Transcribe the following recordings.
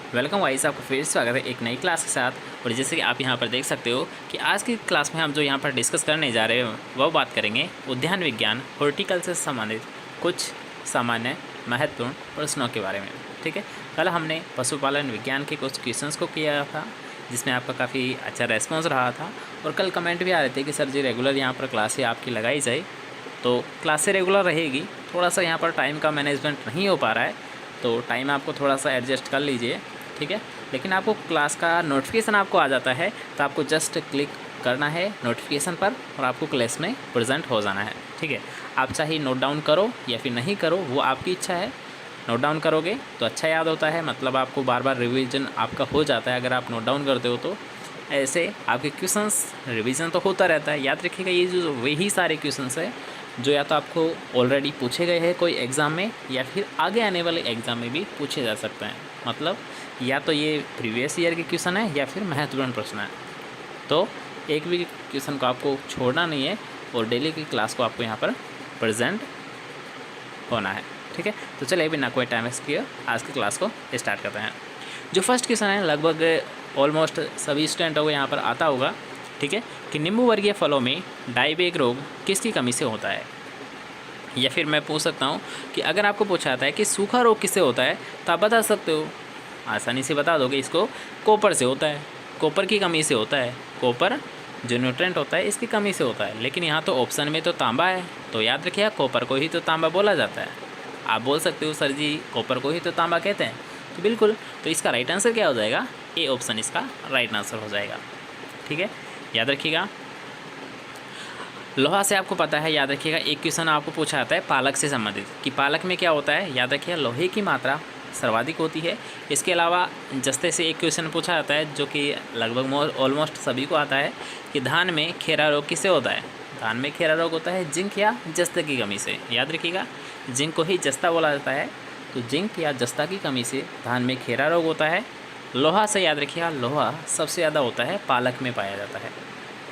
Welcome guys, आपका फिर से स्वागत है एक नई क्लास के साथ। और जैसे कि आप यहां पर देख सकते हो कि आज की क्लास में हम जो यहां पर डिस्कस करने जा रहे हैं वह बात करेंगे उद्यान विज्ञान हॉर्टिकल्चर से संबंधित कुछ सामान्य महत्वपूर्ण प्रश्नों के बारे में। ठीक है, कल हमने पशुपालन विज्ञान के कुछ क्वेश्चंस को किया था जिसमें आपका काफ़ी अच्छा रेस्पॉन्स रहा था। और कल कमेंट भी आ रहे थे कि सर जी रेगुलर यहाँ पर क्लासें आपकी लगाई जाए, तो क्लासें रेगुलर रहेगी। थोड़ा सा यहाँ पर टाइम का मैनेजमेंट नहीं हो पा रहा है, तो टाइम आपको थोड़ा सा एडजस्ट कर लीजिए। ठीक है, लेकिन आपको क्लास का नोटिफिकेशन आपको आ जाता है, तो आपको जस्ट क्लिक करना है नोटिफिकेशन पर और आपको क्लास में प्रेजेंट हो जाना है। ठीक है, आप चाहे नोट डाउन करो या फिर नहीं करो, वो आपकी इच्छा है। नोट डाउन करोगे तो अच्छा याद होता है, मतलब आपको बार बार रिवीजन आपका हो जाता है अगर आप नोट डाउन करते हो तो। ऐसे आपके क्वेश्चंस रिवीजन तो होता रहता है। याद रखिएगा, ये जो वही सारे क्वेश्चंस है जो या तो आपको ऑलरेडी पूछे गए हैं कोई एग्ज़ाम में या फिर आगे आने वाले एग्ज़ाम में भी पूछे जा सकते हैं। मतलब या तो ये प्रीवियस ईयर के क्वेश्चन है या फिर महत्वपूर्ण प्रश्न है। तो एक भी क्वेश्चन को आपको छोड़ना नहीं है और डेली की क्लास को आपको यहाँ पर प्रेजेंट होना है। ठीक है, तो चलिए बिना कोई टाइम वेस्ट किए आज की क्लास को स्टार्ट करते हैं। जो फर्स्ट क्वेश्चन है लगभग ऑलमोस्ट सभी स्टूडेंटों को यहाँ पर आता होगा। ठीक है, कि निम्बू वर्गीय फलों में डायबेक रोग किसकी कमी से होता है। या फिर मैं पूछ सकता हूँ कि अगर आपको पूछा जाता है कि सूखा रोग किससे होता है, तो आप बता सकते हो, आसानी से बता दोगे इसको, कॉपर से होता है, कॉपर की कमी से होता है। कॉपर जो न्यूट्रेंट होता है इसकी कमी से होता है। लेकिन यहाँ तो ऑप्शन में तो तांबा है, तो याद रखिए कॉपर को ही तो तांबा बोला जाता है। आप बोल सकते हो सर जी कॉपर को ही तो तांबा कहते हैं, तो बिल्कुल, तो इसका राइट आंसर क्या हो जाएगा, ए ऑप्शन इसका राइट आंसर हो जाएगा। ठीक है, याद रखिएगा। लोहा से आपको पता है, याद रखिएगा एक क्वेश्चन आपको पूछा जाता है पालक से संबंधित कि पालक में क्या होता है। याद रखिएगा लोहे की मात्रा सर्वाधिक होती है। इसके अलावा जस्ते से एक क्वेश्चन पूछा जाता है जो कि लगभग ऑलमोस्ट सभी को आता है कि धान में खेरा रोग किससे होता है। धान में खेरा रोग होता है जिंक या जस्ते की कमी से। याद रखिएगा जिंक को ही जस्ता बोला जाता है, तो जिंक या जस्ता की कमी से धान में खेरा रोग होता है। लोहा से याद रखिएगा लोहा सबसे ज़्यादा होता है पालक में पाया जाता है।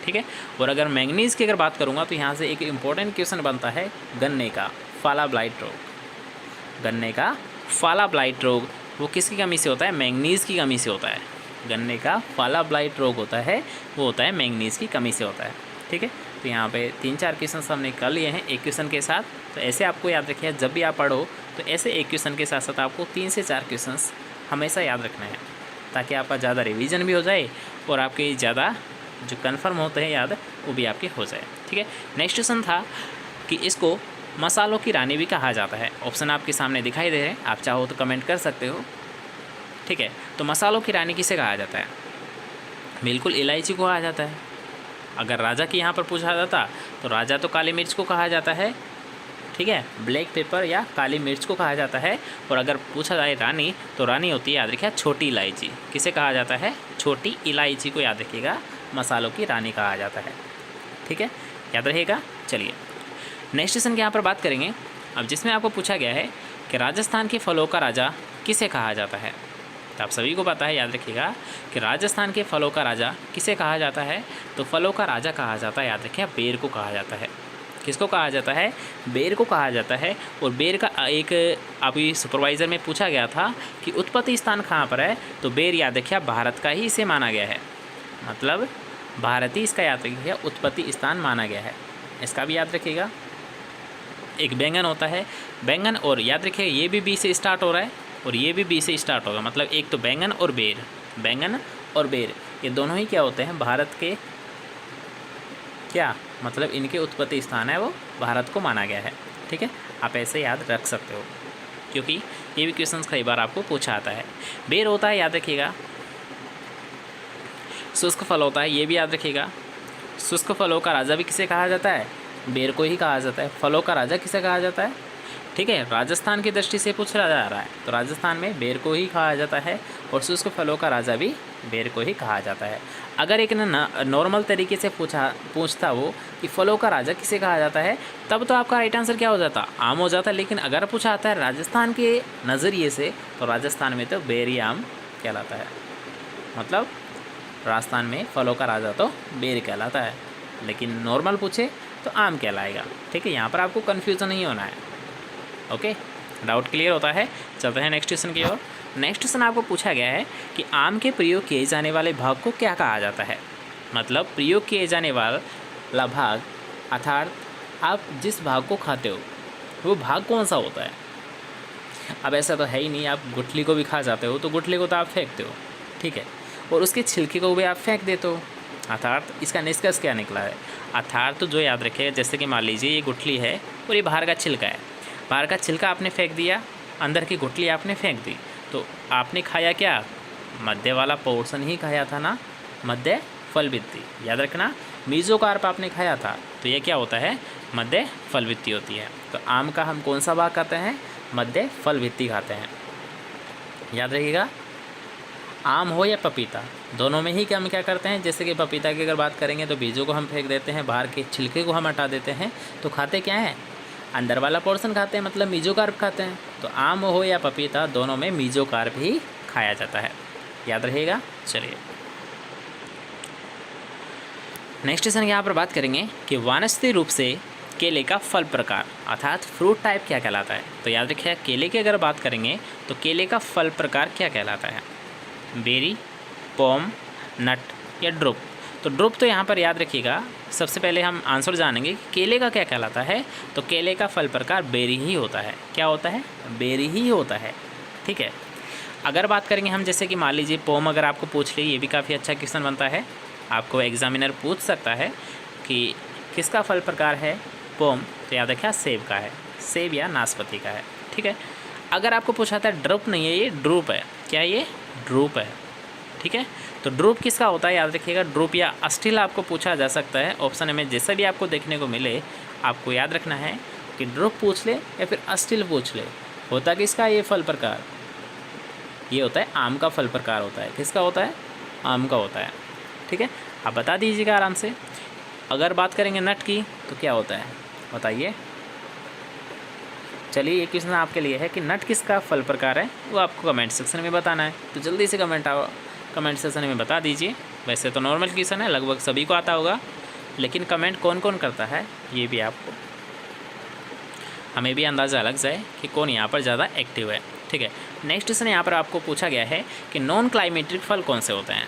ठीक है, और अगर मैंगनीज़ की अगर बात करूँगा तो यहाँ से एक इम्पॉर्टेंट क्वेश्चन बनता है गन्ने का फाला ब्लाइट रोग। गन्ने का फाला ब्लाइट रोग वो किसकी कमी से होता है, मैंगनीज़ की कमी से होता है। गन्ने का फाला ब्लाइट रोग होता है वो होता है मैंगनीज़ की कमी से होता है। ठीक है, तो यहाँ पे 3-4 क्वेश्चन हमने कर लिए हैं एक क्वेश्चन के साथ। तो ऐसे आपको याद रखिए, जब भी आप पढ़ो तो ऐसे एक क्वेश्चन के साथ साथ आपको 3 से 4 क्वेश्चन हमेशा याद रखना है, ताकि आपका ज़्यादा रिवीजन भी हो जाए और आपके ज़्यादा जो कन्फर्म होते हैं याद वो भी आपके हो जाए। ठीक है, नेक्स्ट क्वेश्चन था कि इसको मसालों की रानी भी कहा जाता है। ऑप्शन आपके सामने दिखाई दे रहे हैं, आप चाहो तो कमेंट कर सकते हो। ठीक है, तो मसालों की रानी किसे कहा जाता है, बिल्कुल इलायची को कहा जाता है। अगर राजा की यहाँ पर पूछा जाता तो राजा तो काली मिर्च को कहा जाता है। ठीक है, ब्लैक पेपर या काली मिर्च को कहा जाता है। और अगर पूछा जाए रानी, तो रानी होती है, याद रखिए, छोटी इलायची। किसे कहा जाता है, छोटी इलायची को याद रखिएगा मसालों की रानी कहा जाता है। ठीक है, याद रहिएगा। चलिए नेक्स्ट क्वेश्चन की यहाँ पर बात करेंगे अब, जिसमें आपको पूछा गया है कि राजस्थान के फलों का राजा किसे कहा जाता है। तो आप सभी को पता है, याद रखिएगा कि राजस्थान के फलों का राजा किसे कहा जाता है। तो फलों का राजा कहा जाता है, याद रखिए, बेर को कहा जाता है। किसको कहा जाता है, बेर को कहा जाता है। और बेर का एक अभी सुपरवाइज़र में पूछा गया था कि उत्पत्ति स्थान कहाँ पर है, तो बेर याद रखिए भारत का ही इसे माना गया है। मतलब भारत ही इसका याद रखिएगा उत्पत्ति स्थान माना गया है, इसका भी याद रखिएगा। एक बैंगन होता है, बैंगन, और याद रखिएगा ये भी बी से स्टार्ट हो रहा है और ये भी बी से स्टार्ट होगा। मतलब एक तो बैंगन और बेर, बैंगन और बेर ये दोनों ही क्या होते हैं, भारत के, क्या मतलब इनके उत्पत्ति स्थान है वो भारत को माना गया है। ठीक है, आप ऐसे याद रख सकते हो क्योंकि ये भी क्वेश्चन कई बार आपको पूछा आता है। बेर होता है, याद रखिएगा, शुष्क फल होता है, ये भी याद रखिएगा। शुष्क फलों का राजा भी किसे कहा जाता है, बेर को ही कहा जाता है। फलों का राजा किसे कहा जाता है, ठीक है, राजस्थान की दृष्टि से पूछा जा रहा है तो राजस्थान में बेर को ही कहा जाता है और शुष्क फलों का राजा भी बेर को ही कहा जाता है। अगर एक नॉर्मल तरीके से पूछता वो कि फलों का राजा किसे कहा जाता है, तब तो आपका राइट आंसर क्या हो जाता, आम हो जाता। लेकिन अगर पूछा आता है राजस्थान के नज़रिए से, तो राजस्थान में तो बेर ही आम कहलाता है। मतलब राजस्थान में फलों का राजा तो बेर कहलाता है, लेकिन नॉर्मल पूछे तो आम कहलाएगा। ठीक है, यहाँ पर आपको कन्फ्यूज़न नहीं होना है। ओके, डाउट क्लियर होता है। चलते हैं नेक्स्ट क्वेश्चन की ओर। नेक्स्ट क्वेश्चन आपको पूछा गया है कि आम के प्रयोग किए जाने वाले भाग को क्या कहा जाता है। मतलब प्रयोग किए जाने वाला भाग अर्थात आप जिस भाग को खाते हो वो भाग कौन सा होता है। अब ऐसा तो है ही नहीं, आप गुठली को भी खा जाते हो तो गुठली को तो आप फेंकते हो, ठीक है, और उसके छिलके को भी आप फेंक देते हो। अर्थात इसका निष्कर्ष क्या निकला है, अर्थात तो जो याद रखिएगा, जैसे कि मान लीजिए ये गुठली है और ये बाहर का छिलका है, बाहर का छिलका आपने फेंक दिया, अंदर की गुठली आपने फेंक दी, तो आपने खाया क्या, मध्य वाला पोर्शन ही खाया था ना, मध्य फलवृत्ति। याद रखना, मीजोकार्प आपने खाया था तो ये क्या होता है, मध्य फलवृत्ति होती है। तो आम का हम कौन सा भाग खाते हैं, मध्य फलवृत्ति खाते हैं। याद रखिएगा, आम हो या पपीता, दोनों में ही हम क्या करते हैं, जैसे कि पपीता की अगर बात करेंगे तो बीजों को हम फेंक देते हैं, बाहर के छिलके को हम हटा देते हैं, तो खाते क्या है, अंदर वाला पोर्शन खाते हैं, मतलब मीजोकार्प खाते हैं। तो आम हो या पपीता, दोनों में मीजोकार्प ही खाया जाता है। याद रहेगा। चलिए नेक्स्ट क्वेश्चन यहाँ पर बात करेंगे कि वानस्पतिक रूप से केले का फल प्रकार अर्थात फ्रूट टाइप क्या कहलाता है। तो याद रखिए, केले की अगर बात करेंगे तो केले का फल प्रकार क्या कहलाता है, बेरी, पॉम, नट या ड्रुप। तो ड्रुप तो यहाँ पर याद रखिएगा, सबसे पहले हम आंसर जानेंगे कि केले का क्या कहलाता है। तो केले का फल प्रकार बेरी ही होता है। क्या होता है, बेरी ही होता है, ठीक है। अगर बात करेंगे हम, जैसे कि मान लीजिए पॉम अगर आपको पूछ ले, ये भी काफ़ी अच्छा क्वेश्चन बनता है, आपको एग्जामिनर पूछ सकता है कि किसका फल प्रकार है पॉम, तो याद रखिए सेब का है, सेब या नाशपाती का है, ठीक है। अगर आपको पूछा था ड्रुप नहीं है, ये ड्रूप है, क्या ये ड्रूप है, ठीक है। तो ड्रूप किसका होता है, याद रखिएगा, ड्रूप या अस्टिल आपको पूछा जा सकता है। ऑप्शन में जैसा भी आपको देखने को मिले, आपको याद रखना है कि ड्रूप पूछ ले या फिर अस्टिल पूछ ले, होता किसका ये फल प्रकार, ये होता है आम का फल प्रकार होता है। किसका होता है, आम का होता है, ठीक है। आप बता दीजिएगा आराम से। अगर बात करेंगे नट की तो क्या होता है बताइए। चलिए ये क्वेश्चन आपके लिए है कि नट किसका फल प्रकार है, वो आपको कमेंट सेक्शन में बताना है। तो जल्दी से कमेंट सेक्शन में बता दीजिए। वैसे तो नॉर्मल क्वेश्चन है, लगभग सभी को आता होगा, लेकिन कमेंट कौन कौन करता है ये भी आपको, हमें भी अंदाज़ा लग जाए कि कौन यहाँ पर ज़्यादा एक्टिव है, ठीक है। नेक्स्ट क्वेश्चन यहाँ पर आपको पूछा गया है कि नॉन क्लाइमेटिक फल कौन से होते हैं,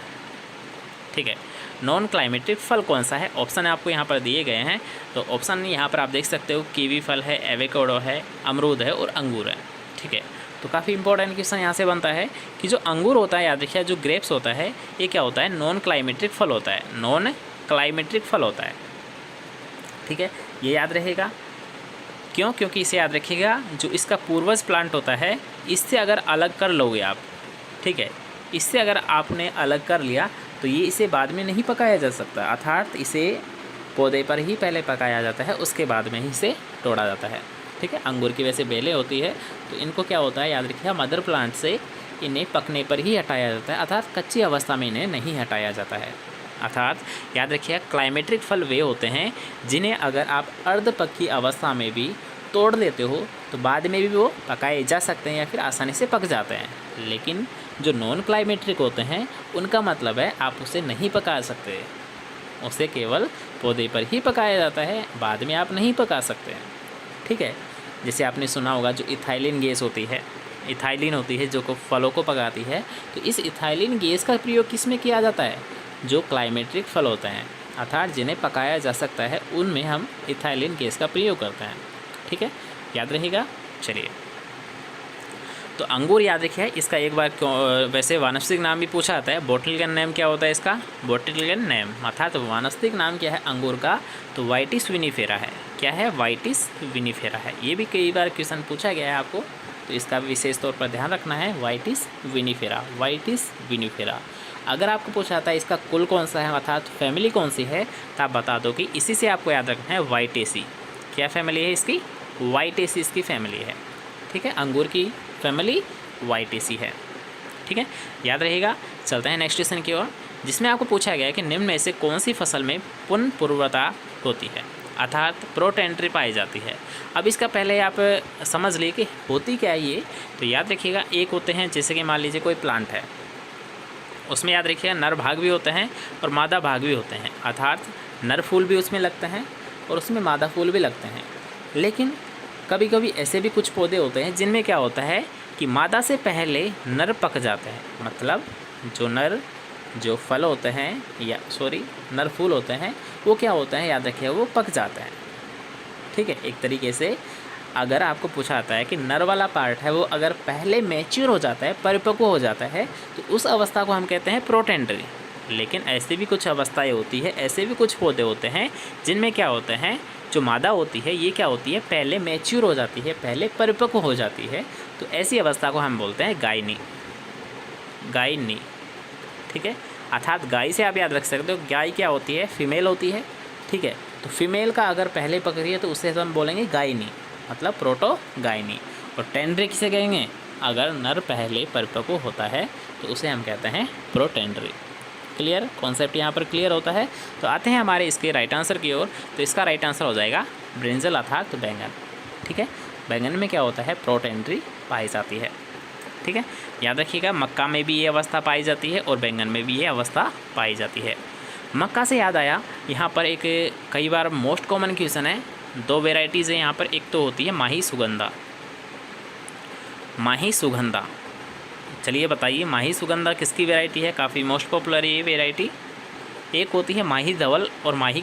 ठीक है। नॉन क्लाइमेटिक फल कौन सा है, ऑप्शन आपको यहाँ पर दिए गए हैं। तो ऑप्शन यहाँ पर आप देख सकते हो, कीवी फल है, एवोकाडो है, अमरूद है और अंगूर है, ठीक है। तो काफ़ी इंपॉर्टेंट क्वेश्चन यहाँ से बनता है कि जो अंगूर होता है, याद रखिए, जो ग्रेप्स होता है, ये क्या होता है, नॉन क्लाइमेटिक फल होता है, नॉन क्लाइमेटिक फल होता है, ठीक है। ये याद रहेगा, क्यों, क्योंकि इसे याद रखिएगा, जो इसका पूर्वज प्लांट होता है, इससे अगर अलग कर लोगे आप, ठीक है, इससे अगर आपने अलग कर लिया तो ये इसे बाद में नहीं पकाया जा सकता, अर्थात इसे पौधे पर ही पहले पकाया जाता है, उसके बाद में ही इसे तोड़ा जाता है, ठीक है। अंगूर की वैसे बेलें होती है, तो इनको क्या होता है, याद रखिए, मदर प्लांट से इन्हें पकने पर ही हटाया जाता है, अर्थात कच्ची अवस्था में इन्हें नहीं हटाया जाता है। अर्थात याद रखिए, क्लाइमेटिक फल वे होते हैं जिन्हें अगर आप अर्ध पकी अवस्था में भी तोड़ लेते हो तो बाद में भी वो पकाए जा सकते हैं या फिर आसानी से पक जाते हैं। लेकिन जो नॉन क्लाइमेट्रिक होते हैं, उनका मतलब है आप उसे नहीं पका सकते, उसे केवल पौधे पर ही पकाया जाता है, बाद में आप नहीं पका सकते, ठीक है। जैसे आपने सुना होगा, जो इथाइलिन गैस होती है, इथाइलिन होती है जो को फलों को पकाती है, तो इस इथाइलिन गैस का प्रयोग किस में किया जाता है, जो क्लाइमेट्रिक फल होते हैं, अर्थात जिन्हें पकाया जा सकता है, उनमें हम इथाइलिन गैस का प्रयोग करते हैं, ठीक है, याद रहेगा। चलिए, तो अंगूर याद रखिए, इसका एक बार वैसे वानस्पतिक नाम भी पूछा जाता है, बोटनिकल नेम क्या होता है इसका, बोटनिकल नेम, अर्थात वानस्पतिक नाम क्या है अंगूर का, तो वाइटिस विनिफेरा है। क्या है, वाइटिस विनिफेरा है। ये भी कई बार क्वेश्चन पूछा गया है आपको, तो इसका विशेष तौर पर ध्यान रखना है, वाइटिस विनिफेरा, वाइटिस विनिफेरा। अगर आपको पूछा जाता है इसका कुल कौन सा है, अर्थात फैमिली कौन सी है, तो आप बता दो कि इसी से आपको याद रखना है, वाइटेसी। क्या फैमिली है इसकी, वाइटेसी इसकी फैमिली है, ठीक है। अंगूर की फैमिली वाइटेसी है, ठीक है, याद रहेगा। चलते हैं नेक्स्ट क्वेश्चन की ओर, जिसमें आपको पूछा गया है कि निम्न में से कौन सी फसल में पुनर्पूर्वता होती है, अर्थात प्रोटेंट्री पाई जाती है। अब इसका पहले आप समझ लिए कि होती क्या है ये, तो याद रखिएगा, एक होते हैं, जैसे कि मान लीजिए कोई प्लांट है, उसमें याद रखिएगा नर भाग भी होते हैं और मादा भाग भी होते हैं, अर्थात नर फूल भी उसमें लगते हैं और उसमें मादा फूल भी लगते हैं। लेकिन कभी कभी ऐसे भी कुछ पौधे होते हैं जिनमें क्या होता है कि मादा से पहले नर पक जाते हैं, मतलब जो फल होते हैं या नर फूल होते हैं वो क्या होते हैं, याद रखिए, वो पक जाते हैं। ठीक है, एक तरीके से अगर आपको पूछा जाता है कि नर वाला पार्ट है वो अगर पहले मैच्योर हो जाता है, परिपक्व हो जाता है, तो उस अवस्था को हम कहते हैं प्रोटेंडरी। लेकिन ऐसे भी कुछ अवस्थाएं होती है, ऐसे भी कुछ पौधे होते हैं जिनमें क्या होते हैं, जो मादा होती है ये क्या होती है, पहले मैच्योर हो जाती है, पहले परिपक्व हो जाती है, तो ऐसी अवस्था को हम बोलते हैं गायनी। ठीक है, अर्थात गाय से आप याद रख सकते हो, गाय क्या होती है, फीमेल होती है। ठीक है, तो फीमेल का अगर पहले पक रही है तो उससे हम बोलेंगे गायनी, मतलब प्रोटोगायनी। और टेंड्री किसे कहेंगे, अगर नर पहले परिपक्व होता है तो उसे हम कहते हैं प्रोटेंड्री। क्लियर, कॉन्सेप्ट यहाँ पर क्लियर होता है। तो आते हैं हमारे इसके राइट आंसर की ओर। तो इसका राइट आंसर हो जाएगा ब्रिंजल अर्थात तो बैंगन। ठीक है, बैंगन में क्या होता है, प्रोटेंड्री पाई जाती है। ठीक है, याद रखिएगा, मक्का में भी ये अवस्था पाई जाती है और बैंगन में भी ये अवस्था पाई जाती है। मक्का से याद आया, यहाँ पर एक कई बार मोस्ट कॉमन क्वेश्चन है, 2 वेराइटीज़ है यहाँ पर। एक तो होती है माही सुगंधा। चलिए बताइए, माही सुगंधा किसकी वैरायटी है, काफ़ी मोस्ट पॉपुलर है ये वैरायटी। एक होती है माही धवल और माही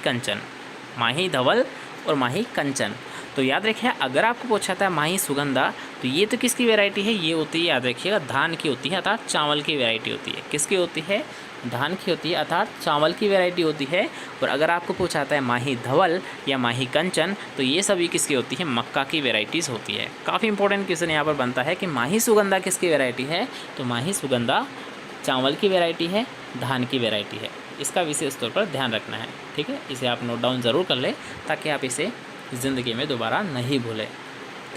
कंचन। तो याद रखिए, अगर आपको पूछा था माही सुगंधा, तो ये तो किसकी वैरायटी है, ये होती है, याद रखिएगा, धान की होती है, अर्थात चावल की वैरायटी होती है। किसकी होती है, धान की होती है, अर्थात चावल की वैरायटी होती है। और अगर आपको पूछा जाता है माही धवल या माही कंचन, तो ये सभी किसकी होती है, मक्का की वैरायटीज़ होती है। काफ़ी इंपॉर्टेंट क्वेश्चन यहाँ पर बनता है कि माही सुगंधा किसकी वैरायटी है, तो माही सुगंधा चावल की वैरायटी है, धान की वैरायटी है। इसका विशेष तौर पर ध्यान रखना है। ठीक है, इसे आप नोट डाउन ज़रूर कर लें ताकि आप इसे ज़िंदगी में दोबारा नहीं भूलें।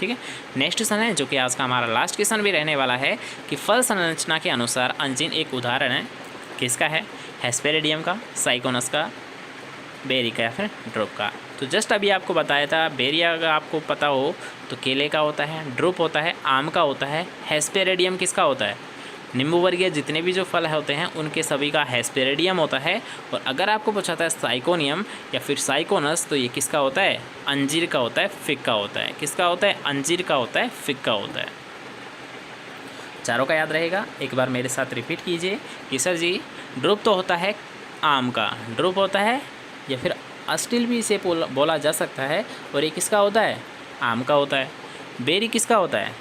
ठीक है, नेक्स्ट क्वेश्चन है जो कि आज का हमारा लास्ट क्वेश्चन भी रहने वाला है कि फल संरचना के अनुसार अंजीर एक उदाहरण है, किसका है, हेस्पेरिडियम का, साइकोनस का, बेरी का या फिर ड्रूप का। तो जस्ट अभी आपको बताया था, बेरी अगर आपको पता हो तो केले का होता है, ड्रूप होता है आम का होता है, हेस्पेरिडियम किसका होता है, नींबू वर्गीय जितने भी जो फल होते हैं उनके सभी का हेस्पेरिडियम होता है। और अगर आपको पूछा था साइकोनियम या फिर साइकोनस, तो ये किसका होता है, अंजीर का होता है, फिग का होता है। किसका होता है, अंजीर का होता है, फिग का होता है। चारों का याद रहेगा, एक बार मेरे साथ रिपीट कीजिए कि सर जी, ड्रूप तो होता है आम का, ड्रूप होता है या फिर अस्टिल भी इसे बोला जा सकता है, और ये किसका होता है, आम का होता है। बेरी किसका होता है,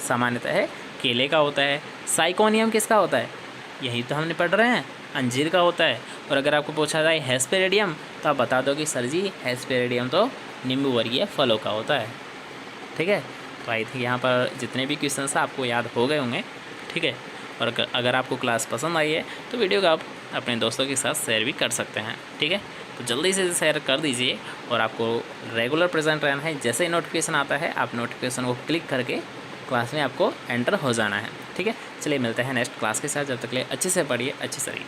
सामान्यतः है केले का होता है। साइकोनियम किसका होता है, यही तो हमने पढ़ रहे हैं, अंजीर का होता है। और अगर आपको पूछा जाए हेस्पेरिडियम, तो आप बता दो कि सर जी हेस्पेरिडियम तो नींबू वर्गीय फलों का होता है। ठीक है, तो आई थिंक यहाँ पर जितने भी क्वेश्चंस आपको याद हो गए होंगे। ठीक है, और अगर आपको क्लास पसंद आई है तो वीडियो को आप अपने दोस्तों के साथ शेयर भी कर सकते हैं। ठीक है, तो जल्दी से शेयर कर दीजिए। और आपको रेगुलर प्रेजेंट रहना है, जैसे ही नोटिफिकेशन आता है आप नोटिफिकेशन को क्लिक करके क्लास में आपको एंटर हो जाना है। ठीक है, चलिए मिलते हैं नेक्स्ट क्लास के साथ, जब तक के लिए अच्छे से पढ़िए, अच्छे से रहिए।